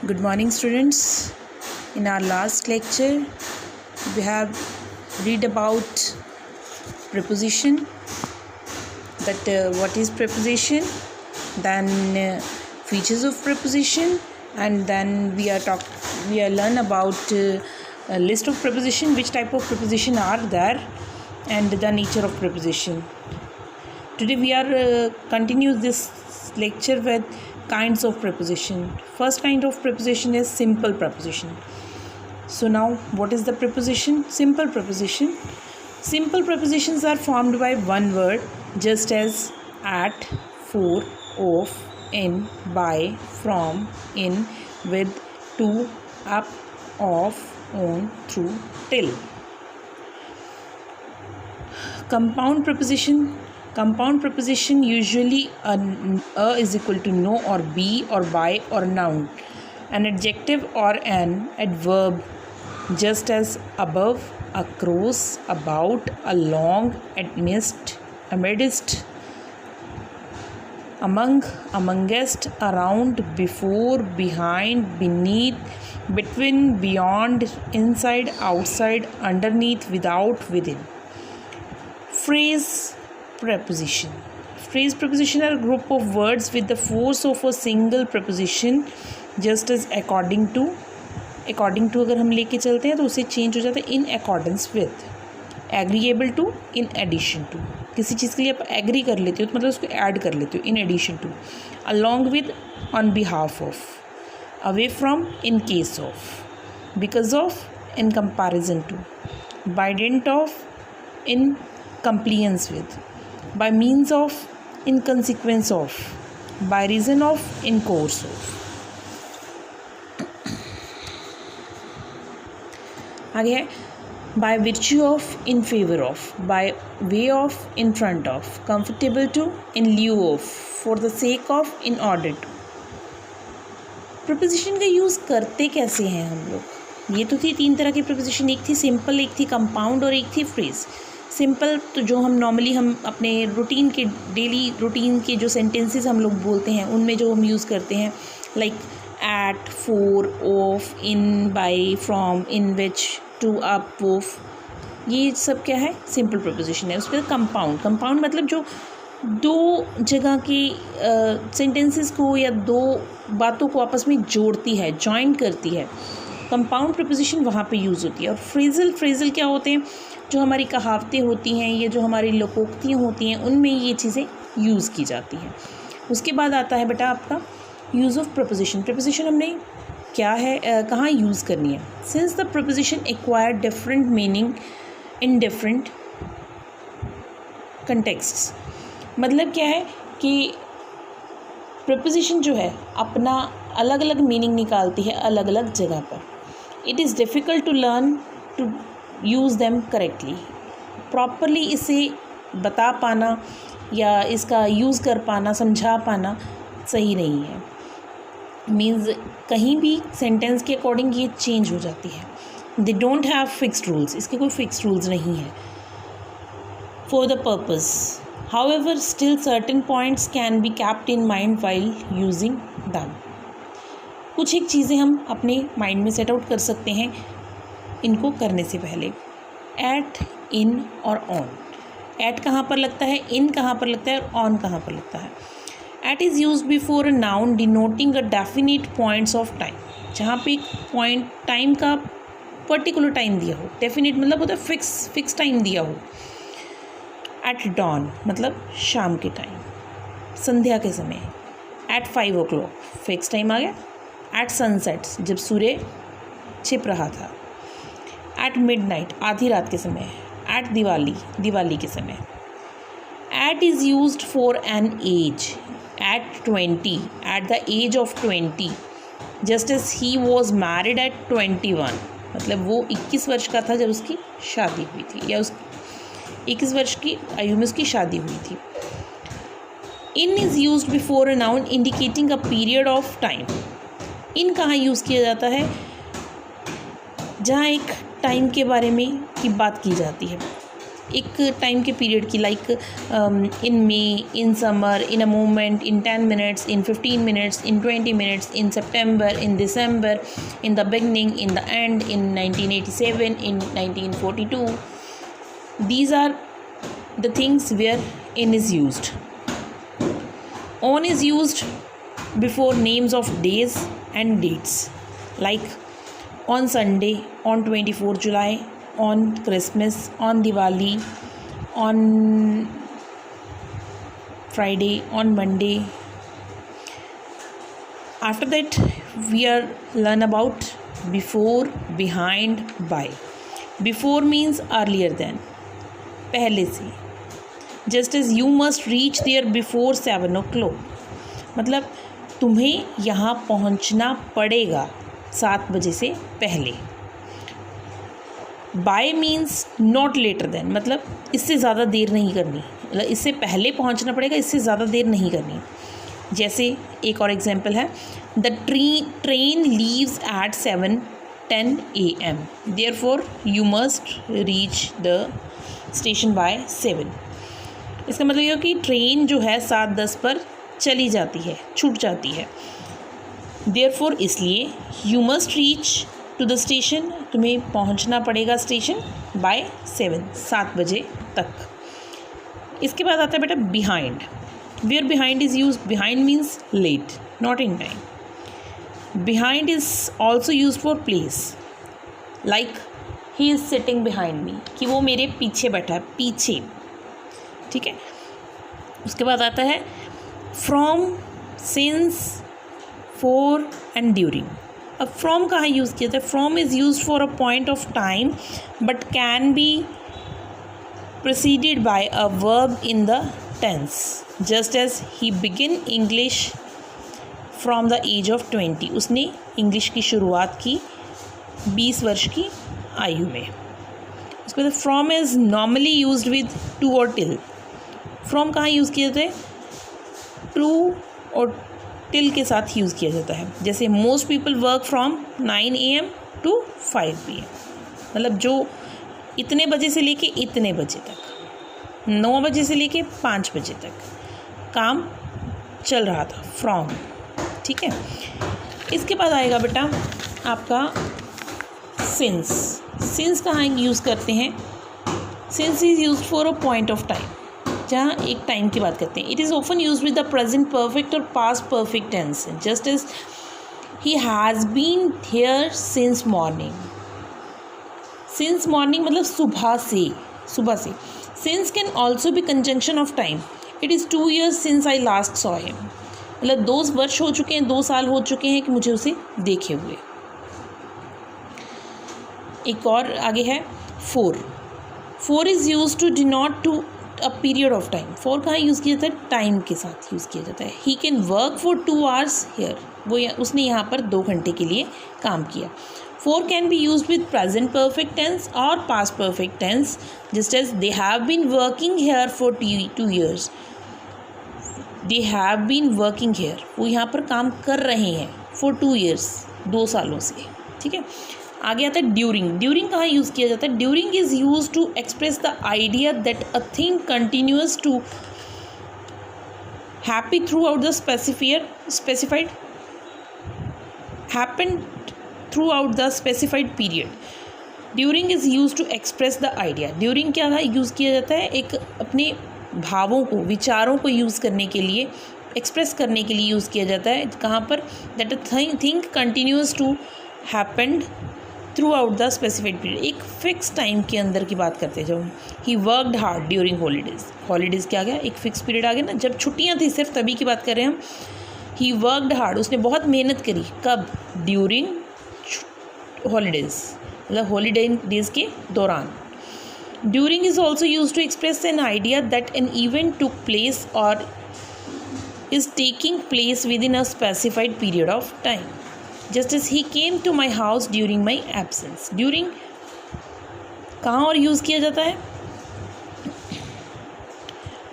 Good morning, students. In our last lecture, we have read about preposition. That what is preposition? Then features of preposition, and then we learn about a list of preposition, which type of preposition are there, and the nature of preposition. Today we are continue this lecture with kinds of preposition. First kind of preposition is simple preposition. So now what is the preposition? Simple preposition. Simple prepositions are formed by one word, just as at, for, of, in, by, from, in, with, to, up, off, on, through, till. Compound preposition. Compound preposition usually a is equal to no or be or by or noun. An adjective or an adverb, just as above, across, about, along, amidst, among, amongst, around, before, behind, beneath, between, beyond, inside, outside, underneath, without, within. Phrase preposition. Phrase preposition are a group of words with the force of a single preposition, just as according to अगर हम लेके चलते हैं तो उसे change हो जाता है in accordance with, agreeable to, in addition to. किसी चीज़ के लिए आप एग्री कर लेते हो तो मतलब उसको ऐड कर लेते हो, in addition to. Along with, on behalf of, away from, in case of, because of, in comparison to, by dint of, in compliance with, by means of, in consequence of, by reason of, in course of. आगे है by virtue of, in favor of, by way of, in front of, comfortable to, in lieu of, for the sake of, in order to. Preposition का use करते कैसे हैं हम लोग? ये तो थी तीन तरह की प्रपोजिशन, एक थी सिंपल, एक थी कंपाउंड और एक थी फ्रेज. सिंपल तो जो हम नॉर्मली हम अपने रूटीन के डेली रूटीन के जो सेंटेंसेस हम लोग बोलते हैं उनमें जो हम यूज़ करते हैं, like at, for, of, in, by, from, in which, to, up, of, ये सब क्या है? सिंपल प्रपोजिशन है. उसके बाद कंपाउंड मतलब जो दो जगह के सेंटेंसेस को या दो बातों को आपस में जोड़ती है, जॉइन करती है. कंपाउंड प्रपोजिशन वहाँ पे यूज़ होती है. और फ्रेजल क्या होते हैं? जो हमारी कहावतें होती हैं, ये जो हमारी लोकोक्तियाँ होती हैं, उनमें ये चीज़ें यूज़ की जाती हैं. उसके बाद आता है बेटा आपका यूज़ ऑफ प्रपोजिशन. प्रपोजिशन हमने क्या है, कहाँ यूज़ करनी है? Since the preposition acquire different meaning in different contexts. मतलब क्या है कि प्रपोजिशन जो है अपना अलग अलग मीनिंग निकालती है अलग अलग जगह पर. It is difficult to learn to use them correctly. Properly इसे बता पाना या इसका यूज़ कर पाना, समझा पाना सही नहीं है. मीन्स कहीं भी सेंटेंस के अकॉर्डिंग ये चेंज हो जाती है. They don't have fixed rules, इसके कोई फिक्स्ड रूल्स नहीं है. For the purpose, however, still certain points can be kept in mind while using them. कुछ एक चीज़ें हम अपने माइंड में सेट आउट कर सकते हैं इनको करने से पहले. एट, इन और ऑन. एट कहाँ पर लगता है, इन कहाँ पर लगता है और ऑन कहाँ पर लगता है? At is use before a noun denoting a definite points of time. जहाँ पे एक पॉइंट टाइम का पर्टिकुलर टाइम दिया हो. डेफिनिट मतलब होता है फिक्स टाइम दिया हो. एट डॉन मतलब शाम के टाइम, संध्या के समय. एट 5 o'clock फिक्स टाइम आ गया. एट सनसेट जब सूर्य छिप रहा था. एट मिडनाइट आधी रात के समय. एट दिवाली के समय. At is used for an age. At 20, at the age of 20, just as he was married at 21. मतलब वो 21 वर्ष का था जब उसकी शादी हुई थी, या उस 21 वर्ष की आयु में उसकी शादी हुई थी. In is used before a noun indicating a period of time. In कहाँ यूज़ किया जाता है? जहाँ एक टाइम के बारे में की बात की जाती है. एक टाइम के पीरियड की, like in may, in summer, in a moment, in 10 minutes, in 15 minutes, in 20 minutes, in September, in December, in the beginning, in the end, in 1987, in 1942. These are the things where in is used. On is used before names of days and dates, like on Sunday, on 24 July, on Christmas, on Diwali, on Friday, on Monday. After that we are learn about before, behind, by. Before means earlier than, पहले से. Just as you must reach there before 7 o'clock, मतलब तुम्हें यहाँ पहुँचना पड़ेगा 7 बजे से पहले. By means not later than, मतलब इससे ज़्यादा देर नहीं करनी, मतलब इससे पहले पहुँचना पड़ेगा, इससे ज़्यादा देर नहीं करनी. जैसे एक और एग्जांपल है, the train leaves at 7:10 AM, therefore you must reach the station by 7. इसका मतलब ये कि ट्रेन जो है 7:10 पर चली जाती है, छूट जाती है. देयरफॉर इसलिए you must reach to the station, तुम्हें पहुंचना पड़ेगा स्टेशन बाय 7 बजे तक. इसके बाद आता है बेटा behind. Where behind is use, behind means late, not in time. Behind is also use for place, like he is sitting behind me, कि वो मेरे पीछे बैठा है, पीछे. ठीक है. उसके बाद आता है from, since, for and during. अब फ्रॉम कहाँ यूज़ किया था? From is use for a point of time but can be preceded by a verb in the tense, just as he begin English from the age of 20. उसने English की शुरुआत की 20 वर्ष की आयु में. उसके बाद from is normally used with two और टिल. फ्रॉम कहाँ यूज़ किए जाते हैं? टू और टिल के साथ यूज़ किया जाता है. जैसे most people work from 9 AM to 5 PM, मतलब जो इतने बजे से लेके इतने बजे तक, 9 बजे से लेके 5 बजे तक काम चल रहा था, फ्रॉम. ठीक है. इसके बाद आएगा बेटा आपका सिंस. सिंस कहाँ यूज़ करते हैं? Since is use for a point of time, जहाँ एक टाइम की बात करते हैं. It is often use with the present perfect और past perfect tense, just as he has been here since morning. Since morning मतलब सुबह से, सुबह से. Since can also be conjunction of time. It is 2 years since I last saw him, मतलब 2 वर्ष हो चुके हैं, 2 साल हो चुके हैं कि मुझे उसे देखे हुए. एक और आगे है for. For is use to denote to a period of time. For कहाँ यूज़ किया जाता है? टाइम के साथ यूज़ किया जाता है. He can work for 2 hours here, वो उसने यहाँ पर 2 घंटे के लिए काम किया. For can be use with present perfect tense और past perfect tense, just as they have been working here for 2 years. They have been working here, वो यहाँ पर काम कर रहे हैं फॉर 2 years, 2 सालों से. ठीक है. आगे आता है ड्यूरिंग. ड्यूरिंग कहाँ यूज़ किया जाता है? During is use to express the idea that a thing continuous to happy throughout the specified happen throughout the specified period. During is use to express the idea. During क्या use किया जाता है? एक अपने भावों को, विचारों को यूज़ करने के लिए, एक्सप्रेस करने के लिए यूज़ किया जाता है. कहाँ पर? That a thing continuous to happened throughout the specified period. एक फिक्स टाइम के अंदर की बात करते हैं. जब he worked hard during holidays. Holidays क्या आ गया? एक फिक्स पीरियड आ गया ना, जब छुट्टियां थी सिर्फ, तभी की बात कर रहे हैं हम. ही वर्कड हार्ड, उसने बहुत मेहनत करी. कब? ड्यूरिंग हॉलीडेज़, मतलब हॉलीडे डेज के दौरान. During is also use to express an idea that an event took place और is taking place within a specified period of time. Just as he came to my house during my absence. During कहाँ और use किया जाता है?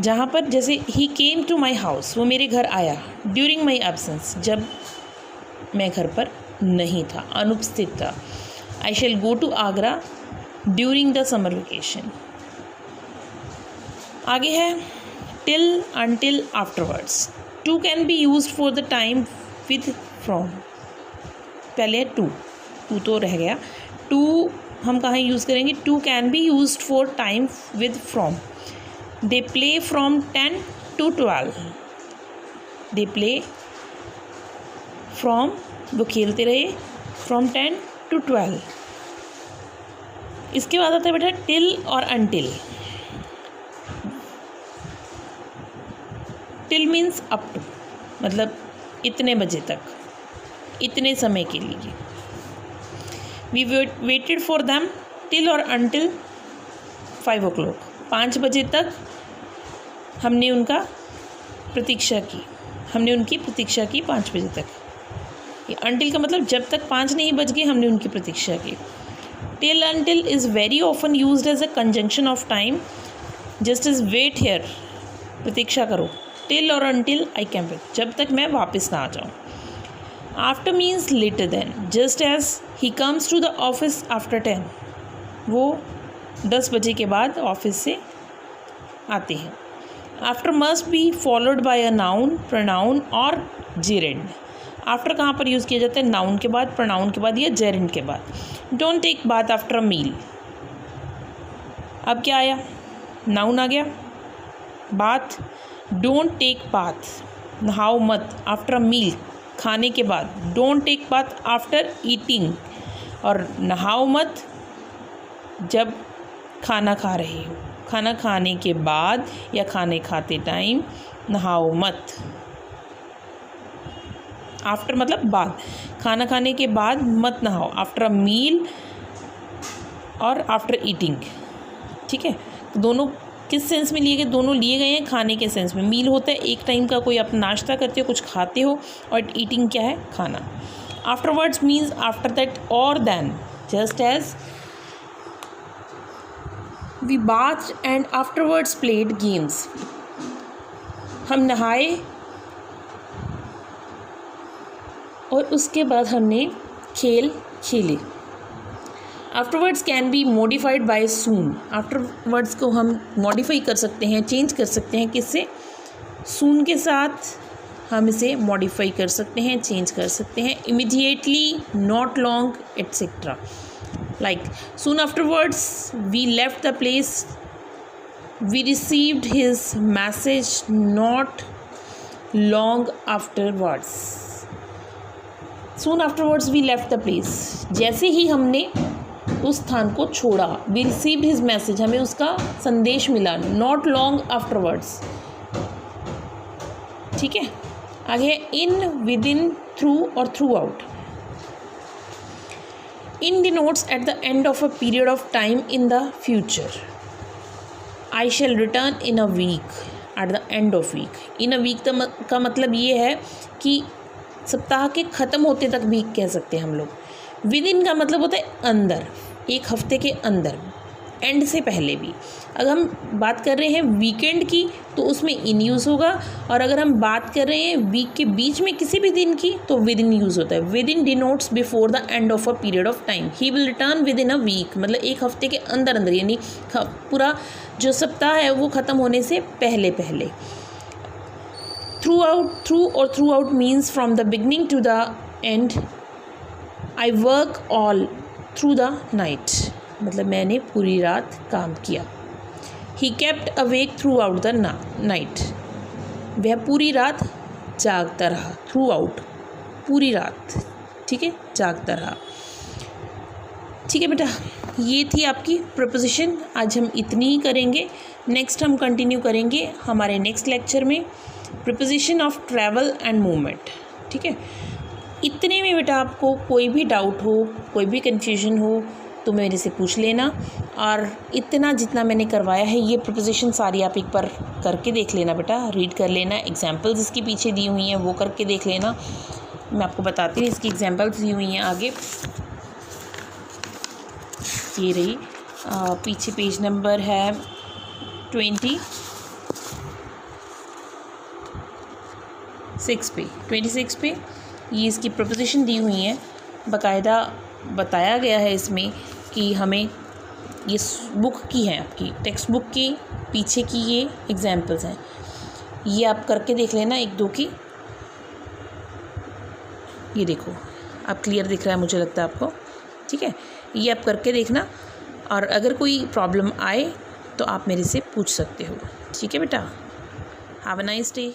जहाँ पर जैसे ही came to my house, वो मेरे घर आया. ड्यूरिंग माई एब्सेंस, जब मैं घर पर नहीं था, अनुपस्थित था. I shall go to Agra during the summer vacation. आगे है till, until, afterwards. To can be use for the time with from. पहले टू तो रह गया। टू हम कहाँ यूज़ करेंगे? To can be use for time with from. They play from 10 to 12। They play from, वो खेलते रहे, फ्रॉम 10 to 12। इसके बाद आता है बेटा टिल और until. Till means up to, मतलब इतने बजे तक, इतने समय के लिए। We waited for them till और अनटिल 5 o'clock। 5 बजे तक हमने उनका प्रतीक्षा की, हमने उनकी प्रतीक्षा की 5 बजे तक। ये अनटिल का मतलब जब तक 5 नहीं बज गए हमने उनकी प्रतीक्षा की। Till until is very often used as a conjunction of time, just is wait here, प्रतीक्षा करो। टिल और अनटिल आई कैन वेट, जब तक मैं वापस ना आ जाऊँ। After means later than, just as he comes to the office after 10। वो 10 बजे के बाद ऑफिस से आते हैं। After must be followed by a noun, pronoun और जेरेंड। आफ्टर कहाँ पर यूज़ किया जाता है? नाउन के बाद, प्रोनाउन के बाद या जेरेंड के बाद। Don't take bath after a meal. अब क्या आया? नाउन आ गया। बाथ, डोंट टेक बाथ, नहाओ मत। आफ्टर अ मील, खाने के बाद। Don't take bath after eating, और नहाओ मत जब खाना खा रहे हो। खाना खाने के बाद या खाने खाते टाइम नहाओ मत। आफ्टर मतलब बाद, खाना खाने के बाद मत नहाओ। आफ्टर अ मील और आफ्टर ईटिंग, ठीक है। दोनों किस सेंस में लिए गए? दोनों लिए गए हैं खाने के सेंस में। मील होता है एक टाइम का, कोई आप नाश्ता करते हो, कुछ खाते हो, और ईटिंग क्या है? खाना। आफ्टरवर्ड्स मीन्स आफ्टर दैट और then, just as we bathed and afterwards played games. हम नहाए और उसके बाद हमने खेल खेले। Afterwards can be modified by soon. Afterwards को हम मॉडिफाई कर सकते हैं, चेंज कर सकते हैं। किससे? सून के साथ हम इसे मॉडिफाई कर सकते हैं, चेंज कर सकते हैं। Immediately, not long, etcetera. Like soon afterwards we left the place, we received his message not long afterwards। soon afterwards we left the place, जैसे ही हमने उस स्थान को छोड़ा। we received his message, हमें उसका संदेश मिला। not long afterwards, ठीक है। आगे in, within, through और throughout। In denotes at the end of a period of time in the future। I shall return in a week, at the end of week। in a week का मतलब ये है कि सप्ताह के ख़त्म होते तक वीक कह सकते हैं हम लोग। विदिन का मतलब होता है अंदर, एक हफ्ते के अंदर, एंड से पहले भी। अगर हम बात कर रहे हैं वीकेंड की तो उसमें इन यूज़ होगा, और अगर हम बात कर रहे हैं वीक के बीच में किसी भी दिन की तो विद इन यूज़ होता है। Within denotes before the end of a period of time. He will return within a week, मतलब एक हफ्ते के अंदर अंदर, यानी पूरा जो सप्ताह है वो ख़त्म होने से पहले पहले। थ्रू आउट, थ्रू और throughout means from the beginning to the end. I work all through the night, मतलब मैंने पूरी रात काम किया। He kept awake throughout the night, वह पूरी रात जागता रहा। थ्रू आउट, पूरी रात, ठीक है, जागता रहा। ठीक है बेटा, ये थी आपकी प्रपोजिशन। आज हम इतनी ही करेंगे। नेक्स्ट हम कंटिन्यू करेंगे हमारे नेक्स्ट लेक्चर में preposition of travel and movement. ठीक है, इतने में बेटा आपको कोई भी डाउट हो, कोई भी कन्फ्यूजन हो तो मेरे से पूछ लेना। और इतना जितना मैंने करवाया है ये प्रपोजिशन सारी आप एक बार करके देख लेना बेटा, रीड कर लेना। एग्जाम्पल्स इसके पीछे दी हुई हैं वो करके देख लेना। मैं आपको बताती हूँ, इसकी एग्जाम्पल्स दी हुई हैं आगे, ये रही पीछे पेज नंबर है 26 पे ये इसकी प्रपोजिशन दी हुई हैं। बाकायदा बताया गया है इसमें कि हमें ये बुक की है, आपकी टेक्स्ट बुक की पीछे की ये एग्जाम्पल्स हैं। ये आप करके देख लेना 1-2 की। ये देखो, आप क्लियर दिख रहा है मुझे लगता है आपको, ठीक है। ये आप करके देखना, और अगर कोई प्रॉब्लम आए तो आप मेरे से पूछ सकते हो, ठीक है बेटा। Have a nice day.